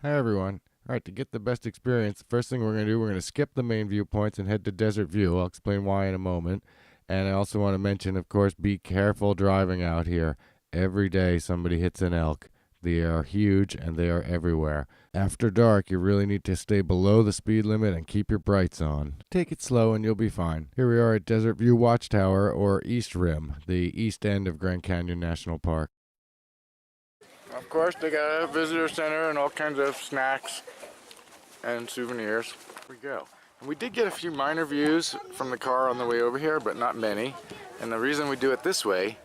Hi everyone. Alright, to get the best experience, the first thing we're going to do, we're going to skip the main viewpoints and head to Desert View. I'll explain why in a moment. And I also want to mention, of course, be careful driving out here. Every day somebody hits an elk. They are huge and they are everywhere. After dark, you really need to stay below the speed limit and keep your brights on. Take it slow and you'll be fine. Here we are at Desert View Watchtower, or East Rim, the east end of Grand Canyon National Park. Of course, they got a visitor center and all kinds of snacks and souvenirs. Here we go. And we did get a few minor views from the car on the way over here, but not many. And the reason we do it this way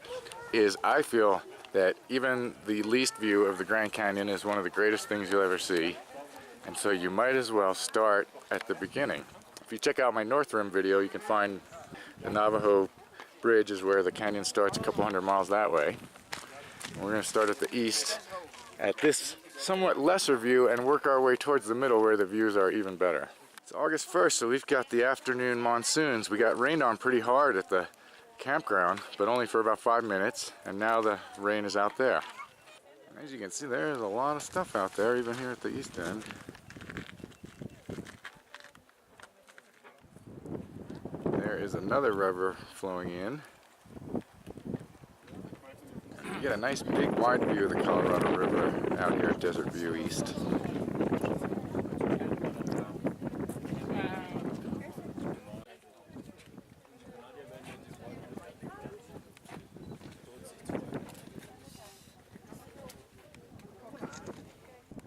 is I feel that even the least view of the Grand Canyon is one of the greatest things you'll ever see. And so you might as well start at the beginning. If you check out my North Rim video, you can find the Navajo Bridge is where the canyon starts a couple hundred miles that way. We're going to start at the east at this somewhat lesser view and work our way towards the middle where the views are even better. It's August 1st, so we've got the afternoon monsoons. We got rained on pretty hard at the campground, but only for about 5 minutes, and now the rain is out there. And as you can see, there's a lot of stuff out there, even here at the east end. There is another river flowing in. You get a nice big wide view of the Colorado River out here at Desert View East.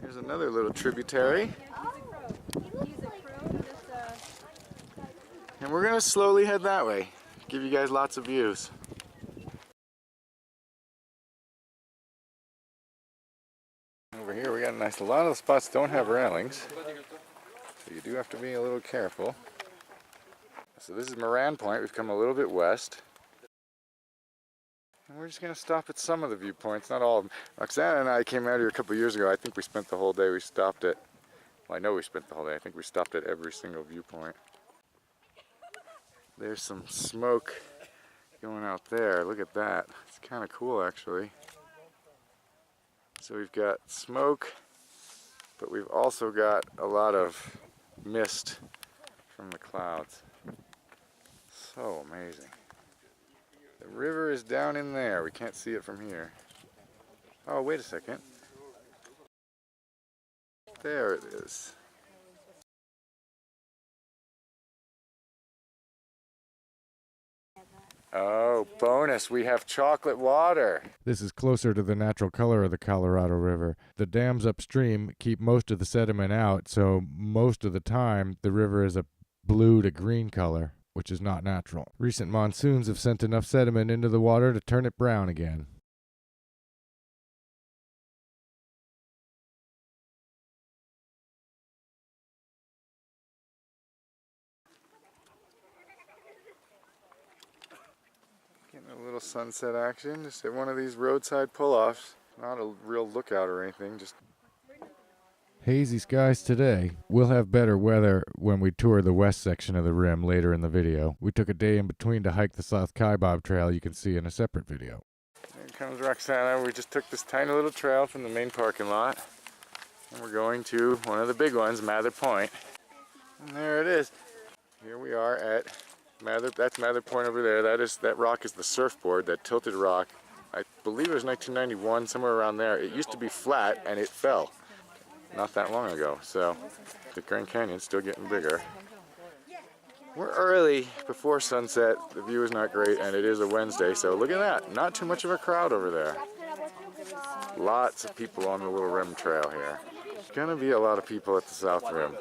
Here's another little tributary. And we're going to slowly head that way, give you guys lots of views. Over here we got a lot of the spots don't have railings, so you do have to be a little careful. So this is Moran Point. We've come a little bit west. And we're just going to stop at some of the viewpoints, not all of them. Roxana and I came out here a couple years ago. I think we spent the whole day. We stopped at, well, I know we spent the whole day. I think we stopped at every single viewpoint. There's some smoke going out there. Look at that. It's kind of cool, actually. So we've got smoke, but we've also got a lot of mist from the clouds. So amazing. The river is down in there. We can't see it from here. Oh, wait a second. There it is. Oh, bonus, we have chocolate water. This is closer to the natural color of the Colorado River. The dams upstream keep most of the sediment out, so most of the time the river is a blue to green color, which is not natural. Recent monsoons have sent enough sediment into the water to turn it brown again. Getting a little sunset action, just at one of these roadside pull-offs. Not a real lookout or anything, just hazy skies today. We'll have better weather when we tour the west section of the rim later in the video. We took a day in between to hike the South Kaibab trail you can see in a separate video. Here comes Roxana. We just took this tiny little trail from the main parking lot. And we're going to one of the big ones, Mather Point. And there it is. Here we are at Mather, that's Mather Point over there. That rock is the surfboard, that tilted rock. I believe it was 1991, somewhere around there. It used to be flat and it fell not that long ago. So the Grand Canyon's still getting bigger. We're early before sunset. The view is not great and it is a Wednesday, so look at that. Not too much of a crowd over there. Lots of people on the little rim trail here. There's gonna be a lot of people at the South Rim,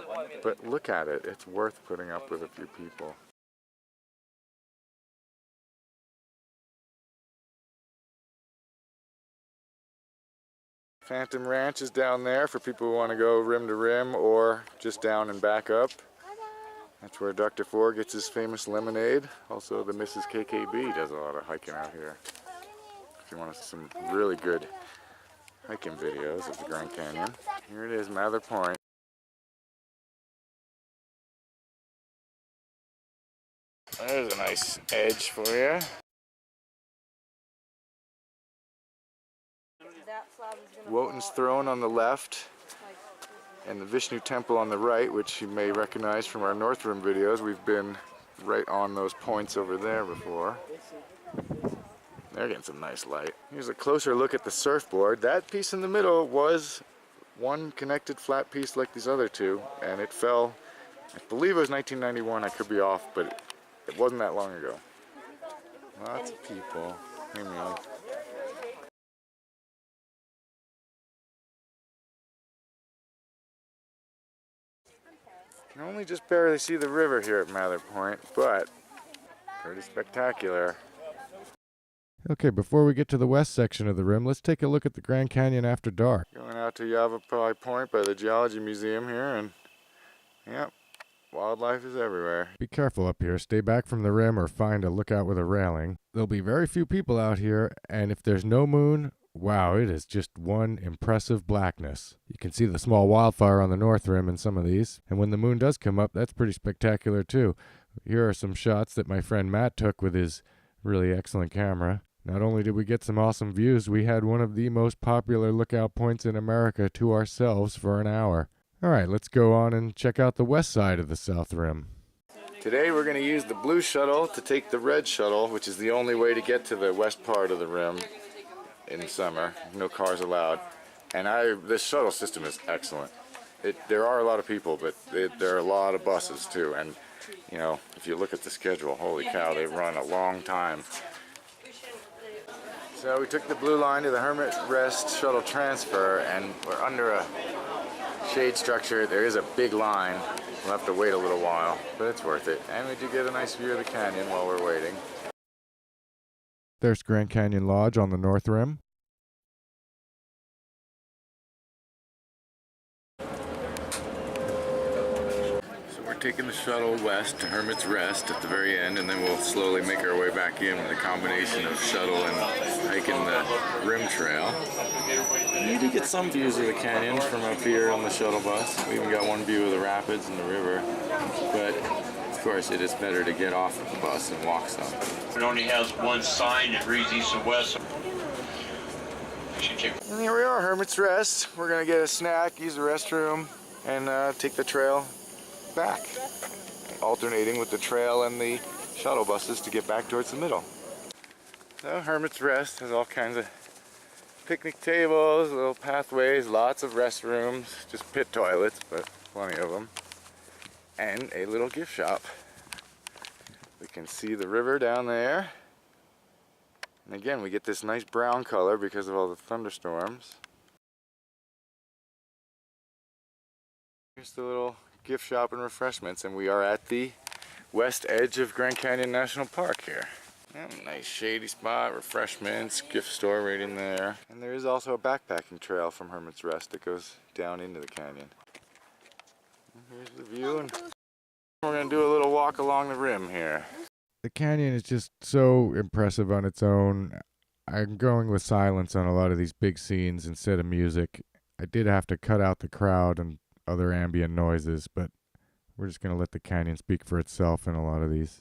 but look at it. It's worth putting up with a few people. Phantom Ranch is down there for people who want to go rim to rim or just down and back up. That's where Dr. Ford gets his famous lemonade. Also, the Mrs. KKB does a lot of hiking out here. If you want to see some really good hiking videos of the Grand Canyon. Here it is, Mather Point. There's a nice edge for you. Wotan's Throne on the left. and the Vishnu temple on the right, which you may recognize from our North Rim videos. We've been right on those points over there before. They're getting some nice light. Here's a closer look at the surfboard. That piece in the middle was one connected flat piece like these other two, and it fell, I believe it was 1991, I could be off, but it wasn't that long ago. Lots of people. Here we go. You can only just barely see the river here at Mather Point, but pretty spectacular. Okay, before we get to the west section of the rim, let's take a look at the Grand Canyon after dark. Going out to Yavapai Point by the Geology Museum here, and yep, wildlife is everywhere. Be careful up here. Stay back from the rim or find a lookout with a railing. There'll be very few people out here, and if there's no moon, wow, it is just one impressive blackness. You can see the small wildfire on the north rim in some of these, and when the moon does come up, that's pretty spectacular too. Here are some shots that my friend Matt took with his really excellent camera. Not only did we get some awesome views, we had one of the most popular lookout points in America to ourselves for an hour. Alright, let's go on and check out the west side of the South Rim. Today we're going to use the blue shuttle to take the red shuttle, which is the only way to get to the west part of the rim in summer. No cars allowed. And this shuttle system is excellent. There are a lot of people, but there are a lot of buses too. And, you know, if you look at the schedule, holy cow, they run a long time. So we took the blue line to the Hermit Rest shuttle transfer, and we're under a shade structure. There is a big line. We'll have to wait a little while, but it's worth it. And we do get a nice view of the canyon while we're waiting. There's Grand Canyon Lodge on the north rim. Taking the shuttle west to Hermit's Rest at the very end, and then we'll slowly make our way back in with a combination of shuttle and hiking the rim trail. You do get some views of the canyon from up here on the shuttle bus. We even got one view of the rapids and the river, but of course it is better to get off of the bus and walk some. It only has one sign that reads east and west. And here we are, Hermit's Rest. We're going to get a snack, use the restroom, and take the trail back, alternating with the trail and the shuttle buses to get back towards the middle. So Hermit's Rest has all kinds of picnic tables, little pathways, lots of restrooms, just pit toilets, but plenty of them, and a little gift shop. We can see the river down there, and again we get this nice brown color because of all the thunderstorms. Here's the little gift shop and refreshments, and we are at the west edge of Grand Canyon National Park here. Nice shady spot, refreshments, gift store right in there. And there is also a backpacking trail from Hermit's Rest that goes down into the canyon. And here's the view, and we're going to do a little walk along the rim here. The canyon is just so impressive on its own. I'm going with silence on a lot of these big scenes instead of music. I did have to cut out the crowd and other ambient noises, but we're just going to let the canyon speak for itself in a lot of these.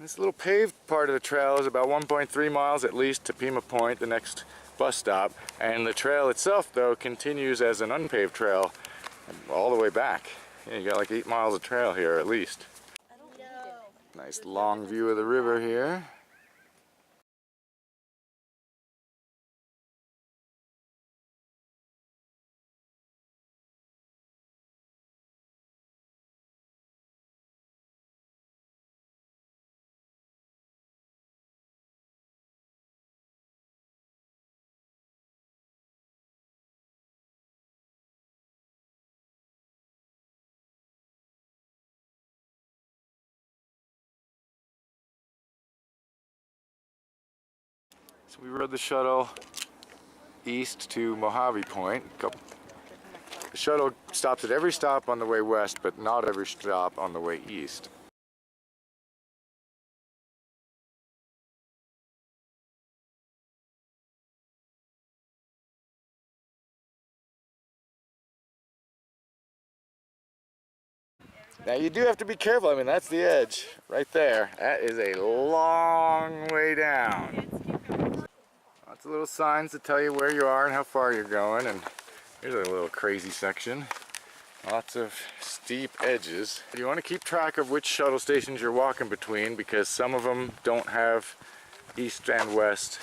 This little paved part of the trail is about 1.3 miles at least to Pima Point, the next bus stop, and the trail itself though continues as an unpaved trail all the way back. Yeah, you got like 8 miles of trail here at least. Nice long view of the river here. So we rode the shuttle east to Mojave Point. The shuttle stops at every stop on the way west, but not every stop on the way east. Now you do have to be careful. I mean, that's the edge right there. That is a long way down. Lots of little signs to tell you where you are and how far you're going, and here's a little crazy section. Lots of steep edges. You want to keep track of which shuttle stations you're walking between, because some of them don't have east and west,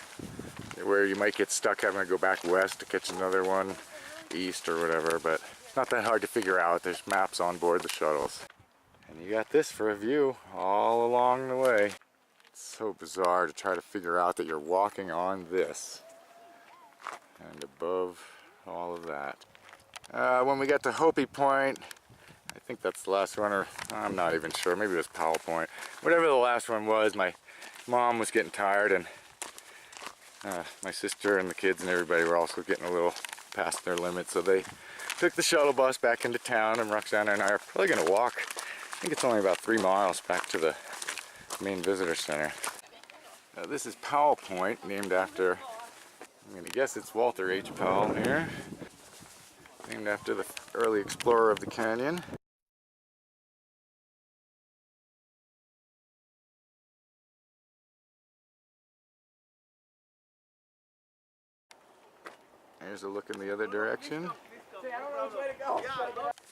where you might get stuck having to go back west to catch another one east or whatever, but it's not that hard to figure out. There's maps on board the shuttles. And you got this for a view all along the way. It's so bizarre to try to figure out that you're walking on this and above all of that. When we got to Hopi Point, I think that's the last one, or I'm not even sure, maybe it was Powell Point. Whatever the last one was, my mom was getting tired, and my sister and the kids and everybody were also getting a little past their limit, so they took the shuttle bus back into town, and Roxana and I are probably going to walk. I think it's only about 3 miles back to the main visitor center. This is Powell Point, named after, I'm going to guess it's Walter H. Powell here, named after the early explorer of the canyon. Here's a look in the other direction.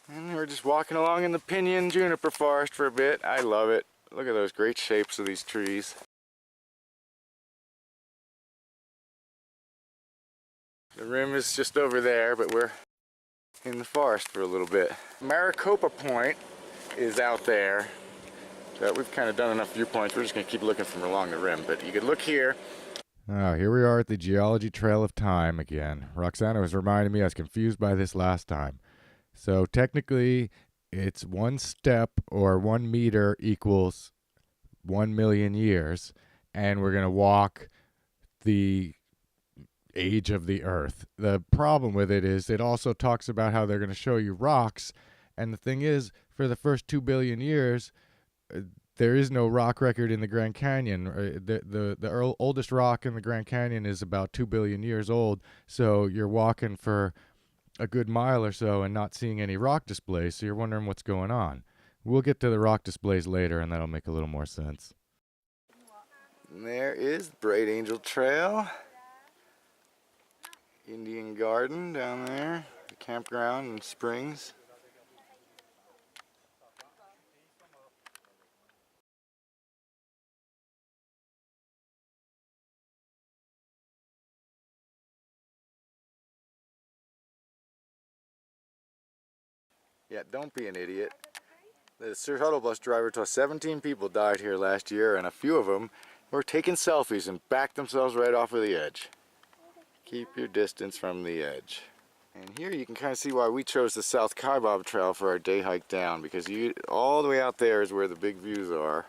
And we're just walking along in the pinyon juniper forest for a bit. I love it. Look at those great shapes of these trees. The rim is just over there, but we're in the forest for a little bit. Maricopa Point is out there. So we've kind of done enough viewpoints. We're just going to keep looking from along the rim. But you could look here. Oh, here we are at the Geology Trail of Time again. Roxana was reminding me I was confused by this last time. So technically, it's 1 step or 1 meter equals 1 million years. And we're going to walk the age of the Earth. The problem with it is it also talks about how they're going to show you rocks. And the thing is, for the first 2 billion years, there is no rock record in the Grand Canyon. The oldest rock in the Grand Canyon is about 2 billion years old. So you're walking for a good mile or so and not seeing any rock displays. So you're wondering what's going on. We'll get to the rock displays later, and that'll make a little more sense. And there is Bright Angel Trail. Indian Garden down there. The campground and springs. Yeah, don't be an idiot. The shuttle bus driver told 17 people died here last year, and a few of them were taking selfies and backed themselves right off of the edge. Keep your distance from the edge. And here you can kind of see why we chose the South Kaibab Trail for our day hike down, because all the way out there is where the big views are.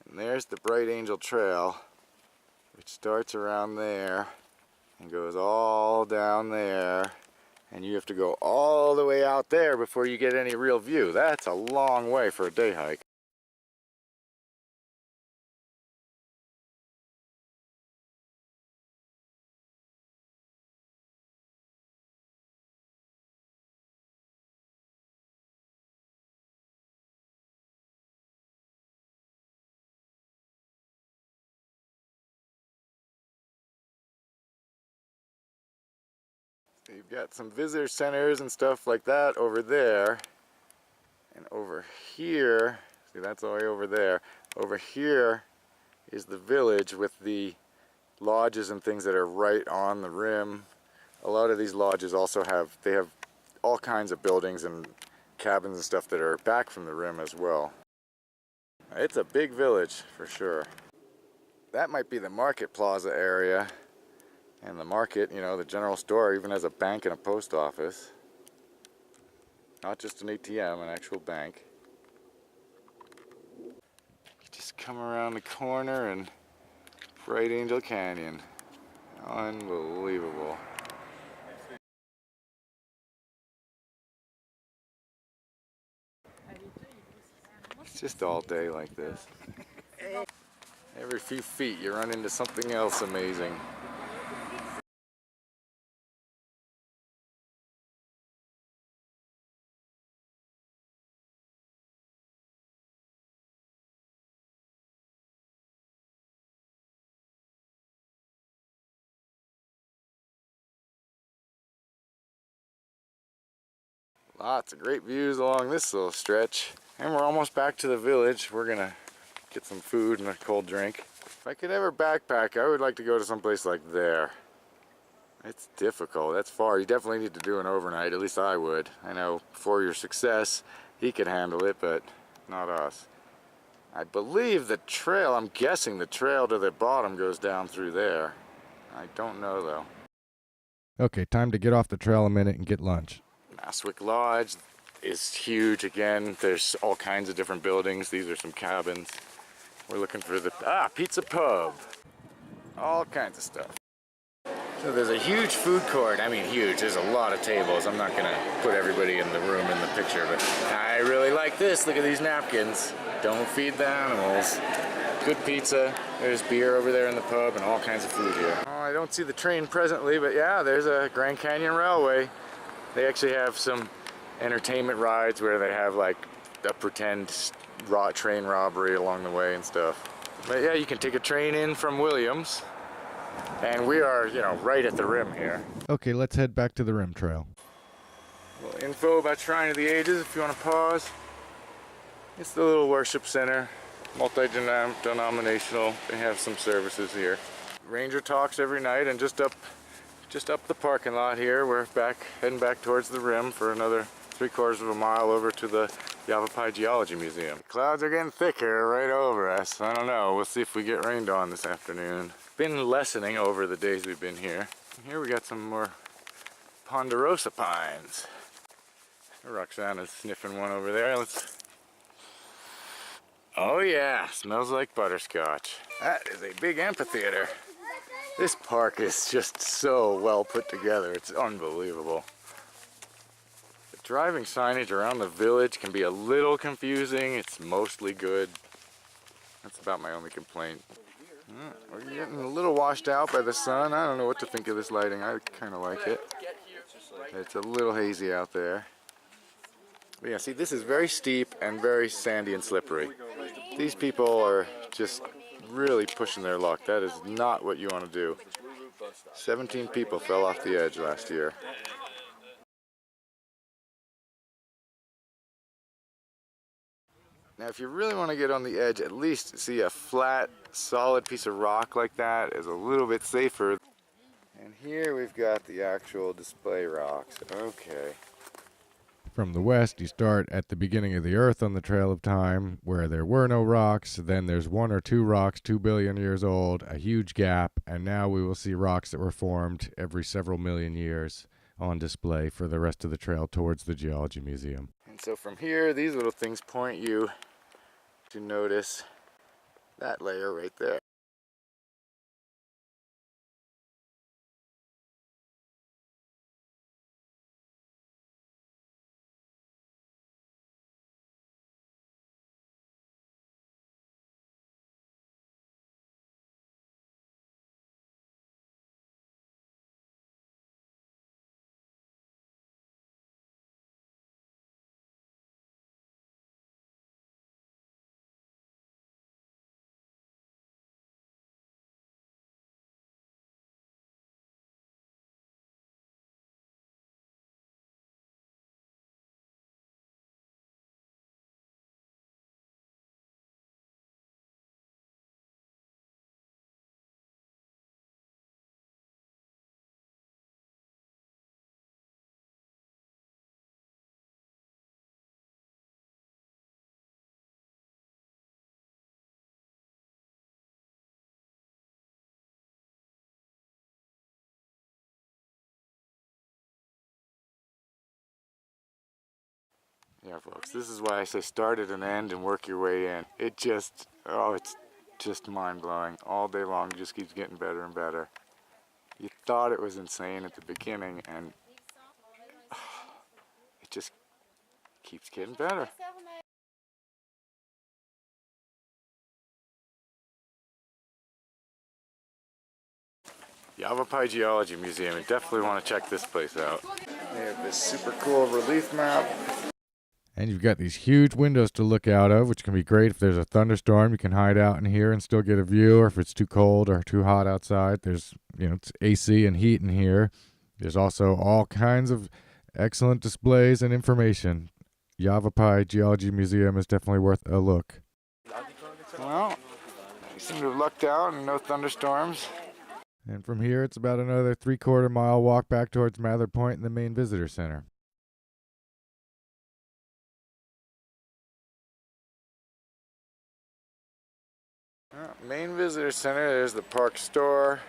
And there's the Bright Angel Trail, which starts around there and goes all down there. And you have to go all the way out there before you get any real view. That's a long way for a day hike. You've got some visitor centers and stuff like that over there. And over here, see, that's all the way over there. Over here is the village with the lodges and things that are right on the rim. A lot of these lodges also have all kinds of buildings and cabins and stuff that are back from the rim as well. It's a big village for sure. That might be the market plaza area. And the market, you know, the general store even has a bank and a post office. Not just an ATM, an actual bank. Just come around the corner and Bright Angel Canyon. Unbelievable. It's just all day like this. Every few feet you run into something else amazing. Lots of great views along this little stretch. And we're almost back to the village. We're gonna get some food and a cold drink. If I could ever backpack, I would like to go to some place like there. It's difficult, that's far. You definitely need to do an overnight, at least I would. I know for your success, he could handle it, but not us. I believe the trail, I'm guessing the trail to the bottom goes down through there. I don't know though. Okay, time to get off the trail a minute and get lunch. Maswick Lodge is huge again. There's all kinds of different buildings. These are some cabins. We're looking for the, Pizza Pub. All kinds of stuff. So there's a huge food court. I mean huge, there's a lot of tables. I'm not gonna put everybody in the room in the picture, but I really like this. Look at these napkins. Don't feed the animals. Good pizza. There's beer over there in the pub and all kinds of food here. Oh, I don't see the train presently, but yeah, there's a Grand Canyon Railway. They actually have some entertainment rides where they have like a pretend train robbery along the way and stuff. But yeah, you can take a train in from Williams. And we are, you know, right at the rim here. Okay, let's head back to the rim trail. A little info about Shrine of the Ages if you want to pause. It's the little worship center, multi-denominational. They have some services here. Ranger talks every night, and just up the parking lot here, we're heading back towards the rim for another 3/4 of a mile over to the Yavapai Geology Museum. Clouds are getting thicker right over us. I don't know, we'll see if we get rained on this afternoon. Been lessening over the days we've been here. Here we got some more ponderosa pines. Roxana's sniffing one over there. Oh yeah, smells like butterscotch. That is a big amphitheater. This park is just so well put together. It's unbelievable. The driving signage around the village can be a little confusing. It's mostly good. That's about my only complaint. We're getting a little washed out by the sun. I don't know what to think of this lighting. I kind of like it. It's a little hazy out there. But yeah, see, this is very steep and very sandy and slippery. These people are just really pushing their luck. That is not what you want to do. 17 people fell off the edge last year. Now, if you really want to get on the edge, at least see a flat, solid piece of rock like that is a little bit safer. And here we've got the actual display rocks. Okay. From the west, you start at the beginning of the Earth on the Trail of Time, where there were no rocks. Then there's 1 or 2 rocks, 2 billion years old, a huge gap, and now we will see rocks that were formed every several million years on display for the rest of the trail towards the Geology Museum. And so from here, these little things point you to notice that layer right there. Yeah, folks, this is why I say start at an end and work your way in. It just, it's just mind-blowing. All day long, it just keeps getting better and better. You thought it was insane at the beginning, and it just keeps getting better. Yavapai Geology Museum, you definitely want to check this place out. They have this super cool relief map. And you've got these huge windows to look out of, which can be great if there's a thunderstorm. You can hide out in here and still get a view, or if it's too cold or too hot outside. There's, it's AC and heat in here. There's also all kinds of excellent displays and information. Yavapai Geology Museum is definitely worth a look. Well, we seem to have lucked out and no thunderstorms. And from here, it's about another 3/4 mile walk back towards Mather Point and the main visitor center. Main visitor center, there's the park store,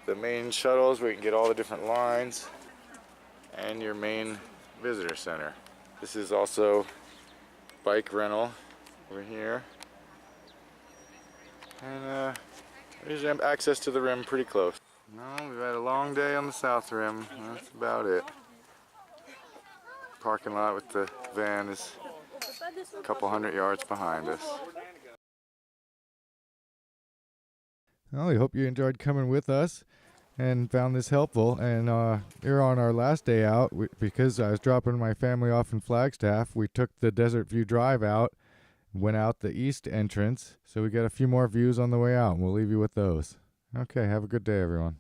the main shuttles where you can get all the different lines, and your main visitor center. This is also bike rental over here. And there's access to the rim pretty close. No, we've had a long day on the south rim. That's about it. Parking lot with the van is a couple hundred yards behind us. Well, we hope you enjoyed coming with us and found this helpful. And here on our last day out, because I was dropping my family off in Flagstaff, we took the Desert View Drive out, went out the east entrance. So we got a few more views on the way out, and we'll leave you with those. Okay, have a good day, everyone.